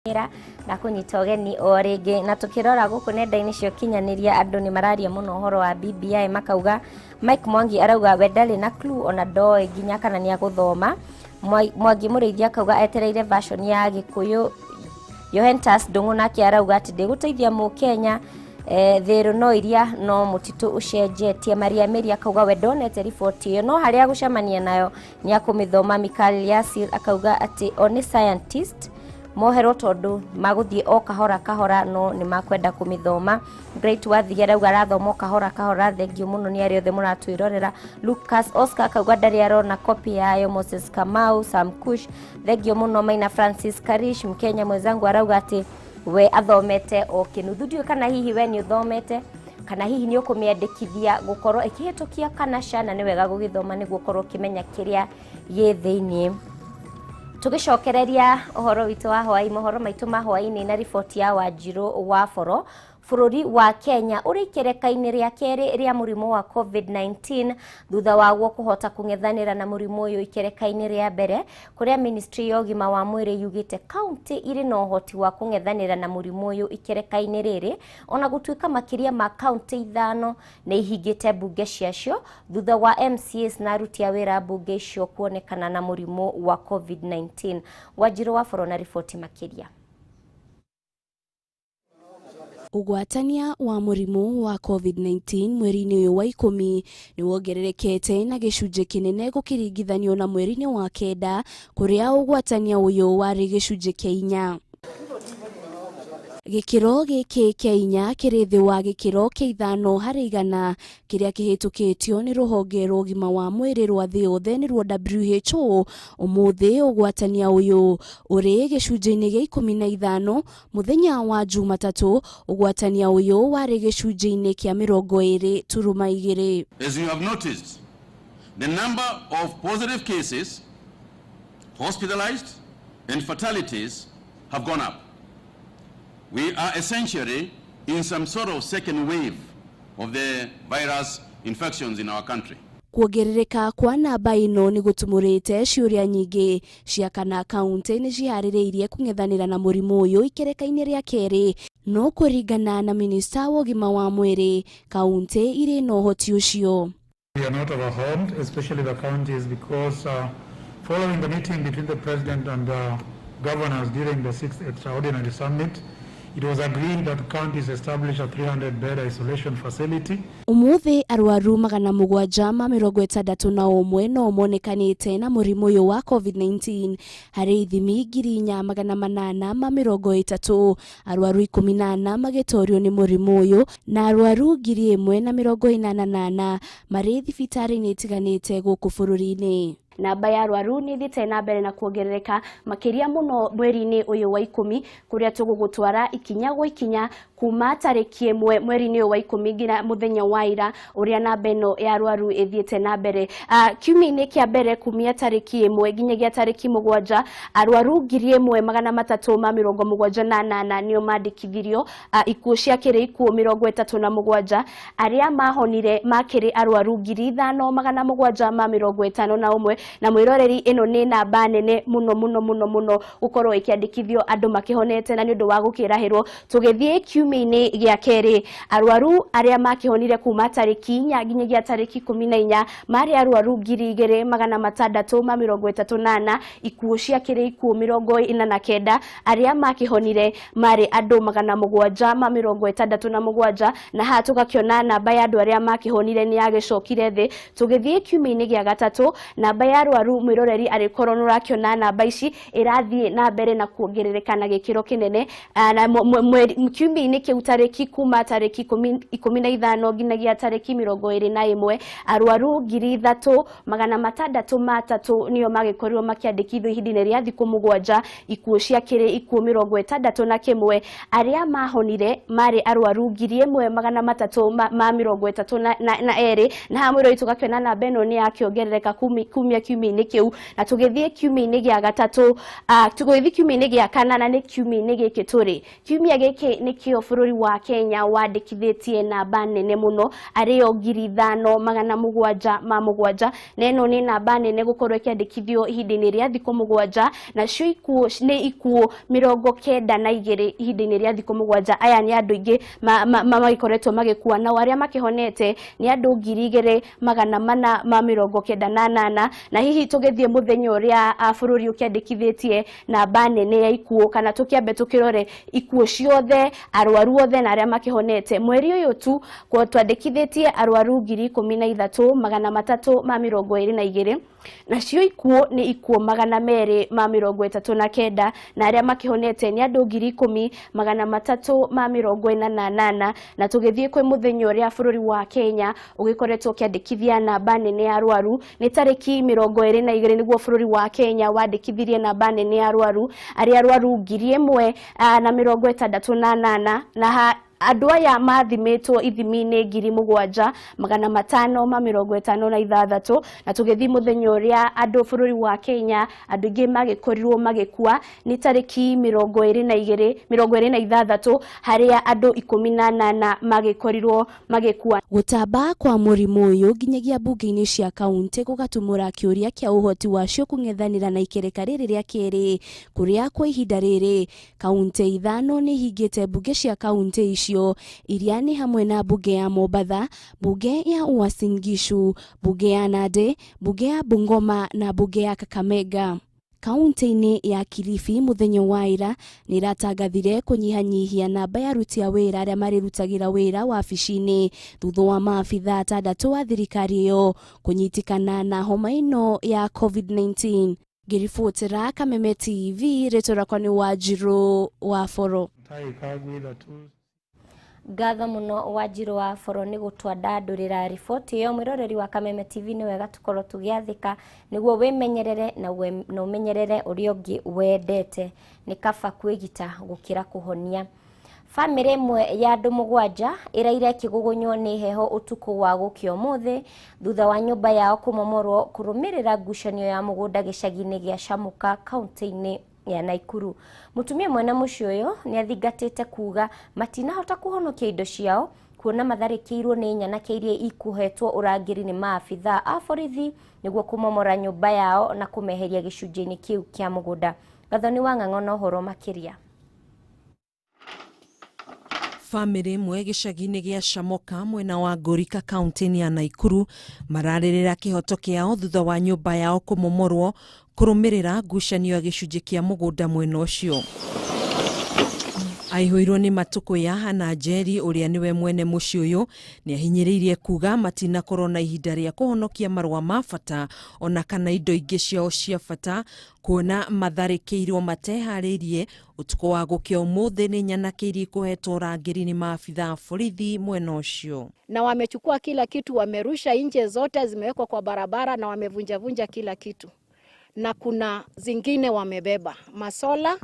na kunyita ugeni o ringi na tukirora guku nenda-ini cio kinyaniria andu ni mararia muno uhoro wa BBI makauga Mike Mwangi arauga we ndari na clue ona ndoe nginya kana ni aguthoma. Mwangi Murithia akauga etereire version ya Gikuyu. Yohentas Ndungu nake arauga ati ndigũteithia mu Kenya thiru no iria no mutitu ucenjetie. Maria Meri akauga we ndonete riboti iyo no haria gucemania nayo ni akumithoma. Mikael Yasir akauga ati oni scientist mohero tondu maguthie o kahora kahora no ni makwenda kumithoma. Great Wathige arauga arathoma kahora kahora thengio muno ni ari othe muratwirorera. Lucas Oscar akauga ndari arona copy yayo. Moses Kamau Sam Kush thengio muno. Maina Francis Karish Mkenya mwenzangu arauga ati we athomete o kinuthu ndiu kana hihi we ni uthomete kana hihi ni ukumiandikithia gukorwo ikihitukia kana shana ni wega gugithoma niguo korwo kimenya kiria ye thiini. Tugicokereria uhoro witu wa hwai mohoro maitu ma hwai-ini na riboti ya Wanjiru wa Boro. Bururi wa Kenya uri ikereka-ini ria keri ria murimu wa COVID-19 thutha waguo kuhota kung'ethanira na murimu uyu ikereka-ini ria mbere kuria ministry ya ugima wa mwiri yugite county iri na uhoti wa kung'ethanira na murimu uyu ikereka-ini riri ona gutuika makiria ma county 5 na ihingite bunge ciacio thutha wa MCAs na aruti a wira bunge icio kuonekana na murimu wa COVID-19. Wanjiru wa Boro na riboti makiria. Ugwatania wa murimu wa COVID-19 mweri-ini uyu wa 10 ni wongererekete na gicunje kinene gukiringithanio na mweri-ini wa 9 kuria ugwatania uyu wari gicunje kia 4. Gikiro giki kia 4 kiri thi wa gikiro kia 5 hari igana kiria kihitukitio ni ruhonge rwa ugima wa mwiri rwa thi yothe ni rwa WHO. Umuthi ugwatania uyu uri gicunje-ini gia 15 muthenya wa Jumatatu ugwatania uyu wari gicunje-ini kia 20.2. As you have noticed, the number of positive cases, hospitalized and fatalities have gone up. We are essentially in some sort of second wave of the virus infections in our country. Kuongerereka kwa namba ino ni gutumurite ciuria nyingi cia kana county ni cihaririirie kung'ethanira na murimu uyu ikereka-ini ria keri no kuringana na minister wa ugima wa mwiri county iri no hoti ucio. We are not overwhelmed, especially the counties, because following the meeting between the president and the governors during the 6th extraordinary summit, it was agreed that counties establish a 300-bed isolation facility. Umuthi arwaru 761 no monekanite na murimu uyu wa COVID-19 hari ithimi 4,830. Arwaru 18 magitorio ni murimu uyu na arwaru 1,088 mari thibitari-ini itiganite guku bururi-ini. Namba ya arwaru ni thite na mbere na kuongerereka makiria muno mweri-ini uyu wa 10 kuria tugugutwara ikinya gwa ikinya kuma tariki 1 mweri-ini wa 10 nginya muthenya wa ira uria namba ino ya arwaru ithiite na mbere. Kiumia-ini kia mbere kumia tariki 1 nginyagia tariki 7 arwaru 1,378 nio mandikithirio. Ikuo cia kiri ikuo 37 aria mahonire makiri arwaru 5,751 na mwiroreri ino ni namba nene muno ukorwo ikiandikithio andu makihonete na ni undu wa gukirahirwo. Tugithie kiumia-ini gia keri arwaru aria makihonire kuma tariki 4 nginyagia tariki 14 mari arwaru 2,638. Ikuo cia kiri ikuo 49 aria makihonire mari andu 767 na ha tugakiona namba ya andu aria makihonire ni yagicokire thi. Tugithie kiumia-ini gia gatatu namba ya arwaru mwiroreri arikorwo nurakiona namba ici irathie na mbere na kuongerereka na gikiro kinene. Na kiumia-ini kiu tariki kuma tariki 15 nginyagia tariki 21 arwaru 3,633 nio magikorirwo makiandikithio ihinda-ini ria thiku 7. Ikuo cia kiri ikuo 61 aria mahonire mari arwaru 1,332 na ha mwiroreri tugakiona namba ino ni yakiongerereka kumia tukiumire kiumia-inĩ kĩu na tũgĩthiĩ kiumia-inĩ gĩa gatatũ, tũgĩthiĩ kiumia-inĩ gĩa kana na nĩ kiumia-inĩ gĩkĩ tũrĩ. Kiumia gĩkĩ nĩkĩo bũrũri wa Kenya wandĩkithĩtie namba nene mũno arĩo 5,777, na ĩno nĩ namba nene gũkorwo ĩkĩandĩkithio ihinda-inĩ rĩa thikũ 7, na cio ikuũ nĩ ikuũ 92 ihinda-inĩ rĩa thikũ 7. Aya nĩ andũ aingĩ magĩkoretwo magĩkua, na arĩa makĩhonete nĩ andũ 2,498, na hihi tũgĩthiĩ mũthenya ũrĩa bũrũri ũkĩandĩkithĩtie namba nene ya ikuũ, kana tũkĩambe tũkĩrore ikuũ ciothe, arwaru othe na arĩa makĩhonete. Mweri ũyũ tu twandĩkithĩtie arwaru 13,322, na cio ikuũ nĩ ikuũ 239, na arĩa makĩhonete nĩ andũ 10,348, na tũgĩthiĩ kwĩ mũthenya ũrĩa bũrũri wa Kenya ũgĩkoretwo ũkĩandĩkithia namba nene ya arwaru nĩ tarĩki 22 nĩguo bũrũri wa Kenya wandĩkithirie namba nene ya arwaru, arĩa arwaru 1,068, na andũ aya mathimĩtwo ithimi-inĩ 7,556, na tũgĩthiĩ mũthenya ũrĩa andũ bũrũri wa Kenya andũ aingĩ magĩkorirwo magĩkua nĩ tarĩki 26 harĩa andũ 18 magĩkorirwo magĩkua. Gũtamba kwa mũrimũ ũyũ nginyagia mbunge-inĩ cia kaunti gũgatumũra kĩũria kĩa ũhoti wacio kũng'ethanĩra na ikereka rĩrĩ rĩa kerĩ, kũrĩa kwa ihinda rĩrĩ kaunti 5 nĩ hingĩte mbunge cia kaunti icio, iria nĩ hamwe na mbunge ya Mombatha, mbunge ya Uasin Gishu, mbunge ya Nandi, mbunge ya Bungoma na mbunge ya Kakamega. Kaunti-inĩ ya Kilifi mũthenya wa ira nĩ iratangathire kũnyihanyihia namba ya aruti a wĩra arĩa marĩrutagĩra wĩra wabici-inĩ thutha wa maabitha 6 wa thirikari ĩyo kũnyitikana na homa ĩno ya COVID-19. Ngĩribotera Kameme TV, rĩtwa rĩakwa nĩ Wanjiru wa Foro. Ngatho mũno Wanjiru wa Foro nĩ gũtwandandũrĩra riboti ĩyo. Mwĩroreri wa Kameme TV nĩ wega tũkorwo tũgĩathĩka nĩguo wĩmenyerere na ũmenyerere ũrĩa ũngĩ wendete. Nĩ kaba kwĩgita gũkĩra kũhonia. Famĩlĩ ĩmwe ya andũ 7 ĩraire kĩgugunywo nĩ heho ũtukũ wa gũkĩa ũmũthĩ thutha wa nyũmba yao kũmomorwo kũrũmĩrĩra ngucanio ya mũgũnda gĩcagi-inĩ gĩa Camuka kaunti-inĩ ya Naikuru. Mutumia mwene mũciĩ ũyũ nĩ athingatĩte kuga matinahota kũhonokia indo ciao kuona matharĩkĩirwo nĩ nyanake iria ikuhetwo ũrangĩri nĩ maabitha a borithi nĩguo kũmomora nyũmba yao na kũmeheria gĩcunjĩ-inĩ kĩu kĩa mũgũnda. Gathoni wa Ng'ang'o na ũhoro makĩria. Famĩlĩ ĩmwe gĩcagi-inĩ gĩa Camuka mwena wa Ngũrika kaunti-inĩ ya Naikuru mararĩrĩra kĩhoto kĩao thutha wa nyũmba yao kũmomorwo kũrũmĩrĩra ngucanio ya gĩcunjĩ kĩa mũgũnda mwena ũcio. Aihũirwo nĩ matũkũ ya Hana Njeri ũrĩa niwe mwene mũciĩ ũyũ nĩ ahinyĩrĩirie kuga matinakorwo na ihinda rĩa kũhonokia marũa ma bata ona kana indo ingĩ ciao cia bata kuona matharĩkĩirwo mateharĩirie ũtukũ wa gũkĩa ũmũthĩ nĩ nyanake iria ikuhetwo ũrangĩri nĩ maabitha borithi mwena ũcio. Na wamechukua kila kitu, wamerusha nje, zote zimewekwa kwa barabara na wamevunja kila kitu. Na kuna zingine wamebeba masola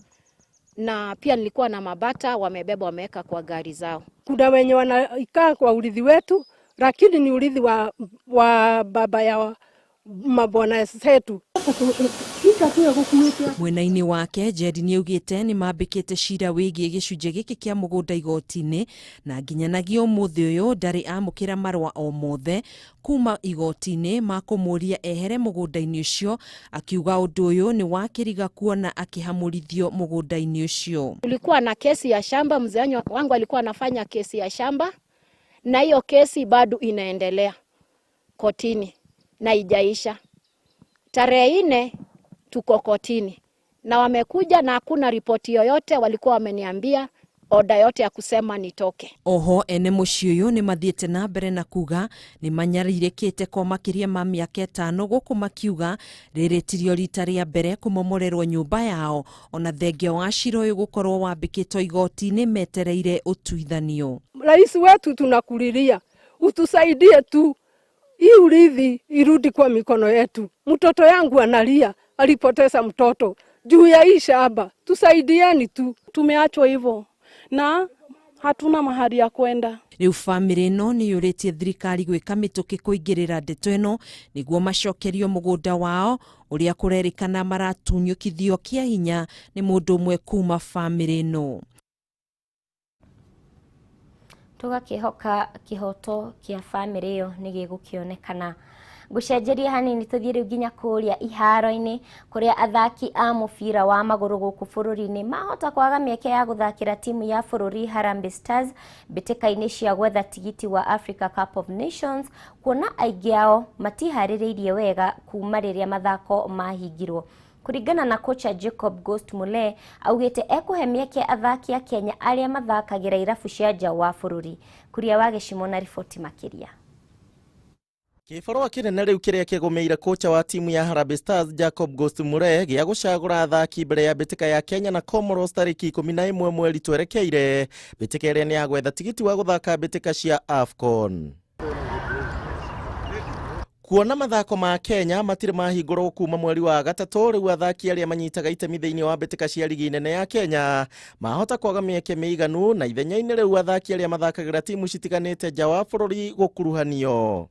na pia nilikuwa na mabata wamebeba wameweka kwa gari zao. Kuna wenye wanaikaa kwa urithi wetu lakini ni urithi wa baba ya mabwana zetu. Mwena-inĩ wake Jedi nĩ augĩte nĩ mambĩkĩte cira wĩgiĩ gĩcunjĩ gĩkĩ kĩa mũgũnda igoti-inĩ na nginyanagia ũmũthĩ ũyũ ndarĩ amũkĩra marũa o mothe kuma igoti-inĩ ma kũmũria ehere mũgũnda-inĩ ũcio, akiuga ũndũ ũyũ nĩ wakĩriga kuona akĩhamũrithio mũgũnda-inĩ ũcio. Tulikuwa na kesi ya shamba, mzee wangu alikuwa anafanya kesi ya shamba na hiyo kesi bado inaendelea kotini na ijaisha. Tarehe 4 tuko kotini na wamekuja na hakuna ripoti yoyote, walikuwa wameniambia oda yote ya kusema nitoke. Oho ene mũciĩ ũyũ nĩ mathiĩte na mbere na kuga nĩ manyarirĩkĩte kwa makĩria ma mĩaka 5 gũkũ makiuga rĩrĩ tirio rita rĩa mbere kũmomorerwo nyũmba yao ona thengia wa cira ũyũ gũkorwo wambĩkĩtwo igoti-inĩ metereire ũtuithanio. Rais wetu tunakulilia utusaidie tu, hii urithi irudi kwa mikono yetu. Mtoto yangu analia, alipoteza mtoto juu ya hii shamba, tusaidieni tu. Tumeachwa hivyo na hatuna mahali ya kwenda. Riu family no ni yuritie thirikari gwika mituki kuingirira ndeto ino niguo macokerio mugunda wao uria kurerikana maratunyukithio kia hinya ni mundu umwe kuma family no. Tugakihoka kihoto kia family yo ni gigukionekana. Gucenjeria hanini tuthie riu nginya kuria iharo-ini kuria athaki a mubira wa maguru guku bururi-ini mahota kwaga mieke ya guthakira timu ya bururi Harambee Stars bitika-ini cia gwetha tigiti wa Africa Cup of Nations, kuona aingi ao matihaririirie wega kuma riria mathako mahingirwo. Kuringana na kocha Jacob Ghost Mulee augite ekuhe mieke athaki a Kenya aria mathakagira irabu cia nja wa bururi. Kuria wa Gicimo na riboti makiria. Kibarua kinene riu kiria kigumeire kocha wa timu ya Harambee Stars Jacob Ghost Mulee gia gucagura athaki mbere ya bitika ya Kenya na Comoros tariki 11 mweri twerekeire, bitika iria ni ya gwetha tigiti wa guthaka bitika cia AFCON. Kuona mathako ma Kenya matire mahingurwo kuma mweri wa gatatu, riu athaki aria manyitaga itemi thiini wa bitika cia ligi nene ya Kenya mahota kwaga mieke miiganu, na ithenya-ini riu athaki aria mathakagira timu citiganite nja wa bururi gukuruhanio.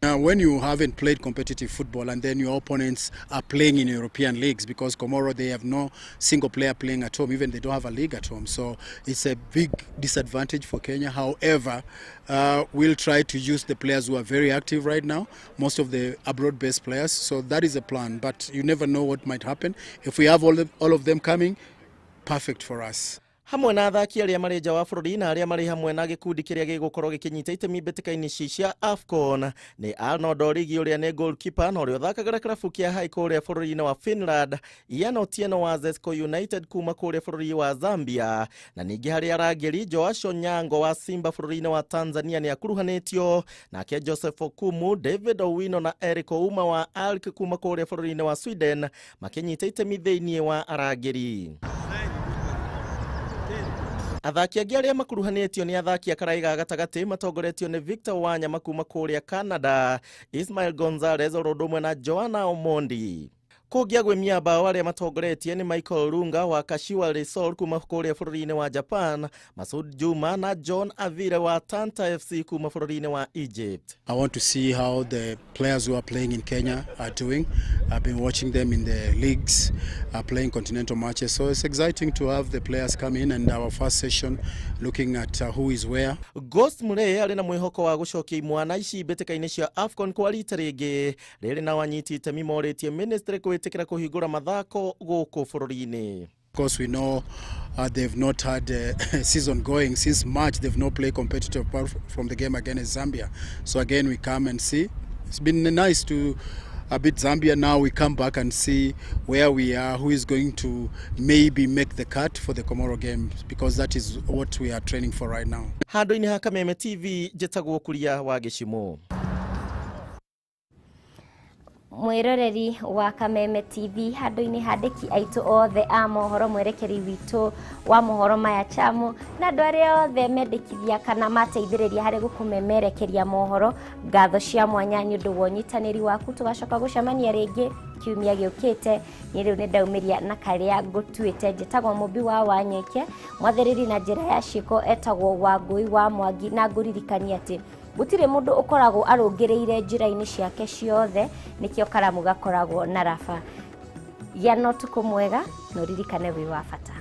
When you haven't played competitive football and then your opponents are playing in European leagues, because Comoro, they have no single player playing at home, even they don't have a league at home, so it's a big disadvantage for Kenya. However, we'll try to use the players who are very active right now, most of the abroad-based players, so that is a plan, but you never know what might happen. If we have all of them coming, perfect for us. Hamwe na athaki aria mari nja wa bururi na aria mari hamwe na gikundi kiria gigukorwo gikinyita itemi bitika-ini cia AFCON ni Arnold Origi uria ni goalkeeper na uria uthakagira kirabu kia Haiko uria bururi-ini wa Finland, Ian Otieno wa Zesco United kuma kuria bururi wa Zambia, na ningi hari arangeri Joash Onyango wa Simba bururi-ini wa Tanzania ni akuruhanitio, nake Joseph Okumu, David Owino na Eric Ouma wa ALK kuma kuria bururi-ini wa Sweden makinyita itemi thiini wa arangeri. Athaki angi aria makuruhanitio ni athaki a karaiga gatagati matongoretio ni Victor Wanyama kuma kuria Canada, Ismail Gonzalez orodumwe na Joanna Omondi. Kugia gwimia bao aria matongoretie ni Michael Lunga wa Kashiwa Resort kuma kuria bururi-ini wa Japan, Masud Juma na John Avire wa Tanta FC kuma bururi-ini wa Egypt. I want to see how the players who are playing in Kenya are doing. I've been watching them in the leagues, playing continental matches, so it's exciting to have the players come in and our first session looking at who is where. Ghost Mulee ari na mwihoko wa gucokia imwana ici bitika-ini cia AFCON kwa rita ringi, riri na wanyiti itemi moretie ministry kwitikira kuhingura mathako guku bururi-ini. Of course, we know they've not had a season going since March. They've not played competitive apart from the game against Zambia. So again, we come and see. It's been nice to beat Zambia. Now we come back and see where we are, who is going to maybe make the cut for the Comoro game, because that is what we are training for right now. Handu-ini ha Kameme TV, Jetagwo Kuria wa Gicimo. Mwiroreri wa Kameme TV, handu-ini handiki aitu othe a mohoro, mwerekeri witu wa mohoro maya chamu na andu aria othe mendekithia kana mateithiriria hari gukumemerekeria mohoro, ngatho cia mwanya ni undu wa unyitaniri waku. Tugacoka gucemania ringi kiumia giukite. Ni riu ni ndaumiria na karia ngutuite. Njitagwo Mumbi wa Wanyoike, mwathiriri na njira ya ciko etagwo Wangui wa Mwangi, na nguririkania ati gutire mundu ukoragwo arungireire njira-ini ciake ciothe, nikio karamu gakoragwo na raba. Gia no tukumwega, no ririkane wi wa bata.